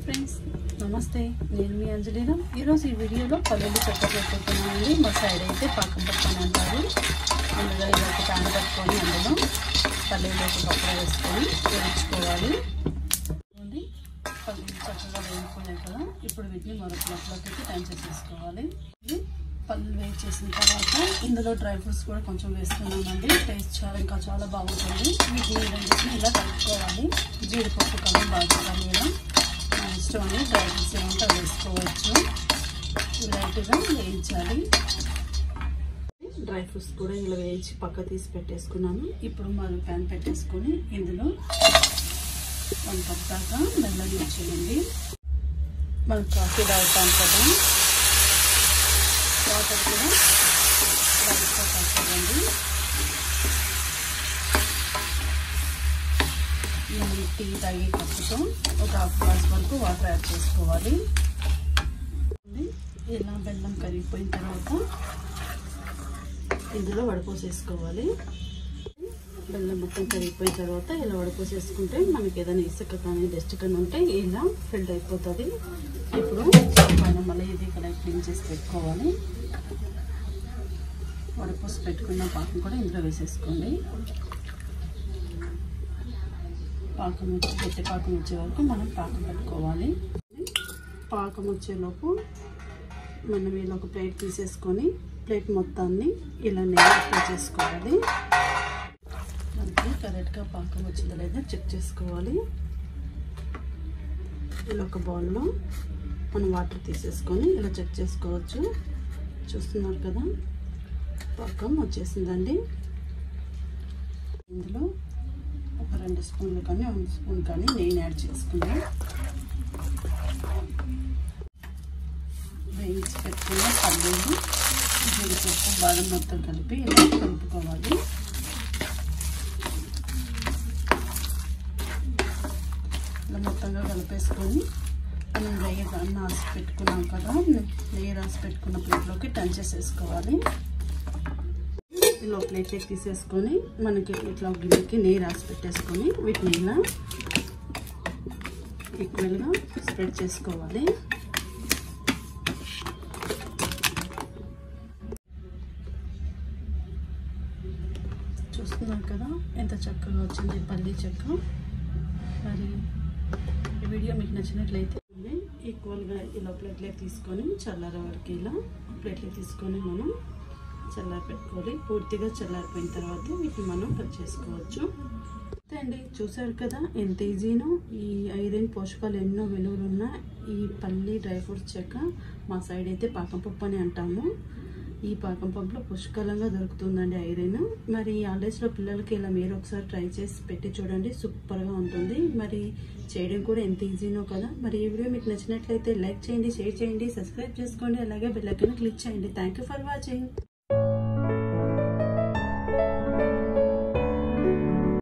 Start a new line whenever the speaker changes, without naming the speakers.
Friends నమస్తే, నేను మీ అంజలిన. ఈరోజు ఈ వీడియోలో పల్లెలు చక్కబెట్టుకున్నానండి. మా సైడ్ అయితే పాకం పక్కన అంటారు. అందులో ఇలా ఒక ప్యాన్ పెట్టుకొని అందులో పల్లెలకు పక్కన వేసుకొని వేయించుకోవాలి. పల్లెలు చక్కగా వేయించుకున్నాయి కదా, ఇప్పుడు వీటిని మరొక ప్లేట్లోకి టైం చేసేసుకోవాలి. పల్లెలు వేయించేసిన తర్వాత ఇందులో డ్రై ఫ్రూట్స్ కూడా కొంచెం వేస్తున్నానండి. టేస్ట్ ఇంకా చాలా బాగుంటుంది. వీటిని రెండింటిని ఇలా కలుపుకోవాలి. జీడిపప్పు కలర్ బాగా ఇలా ఇష్టం అని డ్రై ఫ్రూట్స్ ఏమంటే వేసుకోవచ్చు. లైట్గా వేయించాలి. డ్రై ఫ్రూట్స్ కూడా ఇలా వేయించి పక్క తీసి పెట్టేసుకున్నాను. ఇప్పుడు మనం ప్యాన్ పెట్టేసుకొని ఇందులో 1 కప్ దాకా బెల్లం వేసేయండి. మనం కాఫీ తాగుతాం కదా, వాటర్ కూడా లైట్గా కాసుకోండి. మనం టీ తాగే కప్పుతో ఒక హాఫ్ గ్లాస్ వరకు వాటర్ యాడ్ చేసుకోవాలి. ఇలా బెల్లం కరిగిపోయిన తర్వాత ఇందులో వడపోసేసుకోవాలి. బెల్లం మొత్తం కరిగిపోయిన తర్వాత ఇలా వడపోసేసుకుంటే మనకి ఏదైనా ఇసుక కానీ డస్ట్ కానీ ఉంటే ఇలా ఫిల్డ్ అయిపోతుంది. ఇప్పుడు పైన మళ్ళీ ఇది ఇక్కడ క్లీన్ చేసి పెట్టుకోవాలి. వడపోసి పెట్టుకున్న పాకం కూడా ఇందులో వేసేసుకోండి. పాకం వచ్చి గట్టి పాకం వచ్చే వరకు మనం పాకం పెట్టుకోవాలి. పాకం వచ్చేలోపు మనం ఇలా ఒక ప్లేట్ తీసేసుకొని ప్లేట్ మొత్తాన్ని ఇలా నెయ్యి అప్లై చేసుకోవాలి. మనకి కరెక్ట్గా పాకం వచ్చిందో లేదా చెక్ చేసుకోవాలి. ఇలా ఒక బౌల్లో మనం వాటర్ తీసేసుకొని ఇలా చెక్ చేసుకోవచ్చు. చూస్తున్నారు కదా, పాకం వచ్చేసిందండి. ఇందులో ఒక 2 స్పూన్లు కానీ 1 స్పూన్ కానీ నెయ్యి యాడ్ చేసుకుని వేయించి పెట్టుకున్న పల్లీలు జీడిపప్పు బాదం మొత్తం కలిపి ఇలా కలుపుకోవాలి. ఇలా మొత్తంగా కలిపేసుకొని మనం నెయ్యి రాసి పెట్టుకున్నాం కదా, నెయ్యి రాసి పెట్టుకున్న ప్లేట్లోకి టర్న్ చేసేసుకోవాలి. ఇలా ప్లేట్లోకి తీసేసుకొని మనకి ఇట్లా గిన్నెకి నెయ్యి రాసి పెట్టేసుకొని వీటిని ఇలా ఈక్వల్గా స్ప్రెడ్ చేసుకోవాలి. చూస్తున్నారు కదా ఎంత చక్కగా వచ్చింది పల్లీ చెక్క. మరి ఈ వీడియో మీకు నచ్చినట్లయితే ఈక్వల్గా ఇలా ప్లేట్లోకి తీసుకొని చల్లారే వరకు ఇలా ప్లేట్లోకి తీసుకొని మనం చల్లారి పెట్టుకోవాలి. పూర్తిగా చల్లారిపోయిన తర్వాత వీటిని మనం కట్ చేసుకోవచ్చు. అంతే అండి, చూసారు కదా ఎంత ఈజీనో. ఈ ఐరన్ పోషకాలు ఎన్నో విలువలు ఉన్న ఈ పల్లి డ్రై ఫ్రూట్స్ చెక్క మా సైడ్ అయితే పాకం పప్పు అని అంటాము. ఈ పాకం పప్పులో పుష్కలంగా దొరుకుతుందండి ఐరన్. మరి ఈ హాలిడేస్లో పిల్లలకి ఇలా మీరు ఒకసారి ట్రై చేసి పెట్టి చూడండి, సూపర్గా ఉంటుంది. మరి చేయడం కూడా ఎంత ఈజీనో కదా. మరి ఈ వీడియో మీకు నచ్చినట్లయితే లైక్ చేయండి, షేర్ చేయండి, సబ్స్క్రైబ్ చేసుకోండి, అలాగే బెల్ ఐకాన్ క్లిక్ చేయండి. Thank you for watching.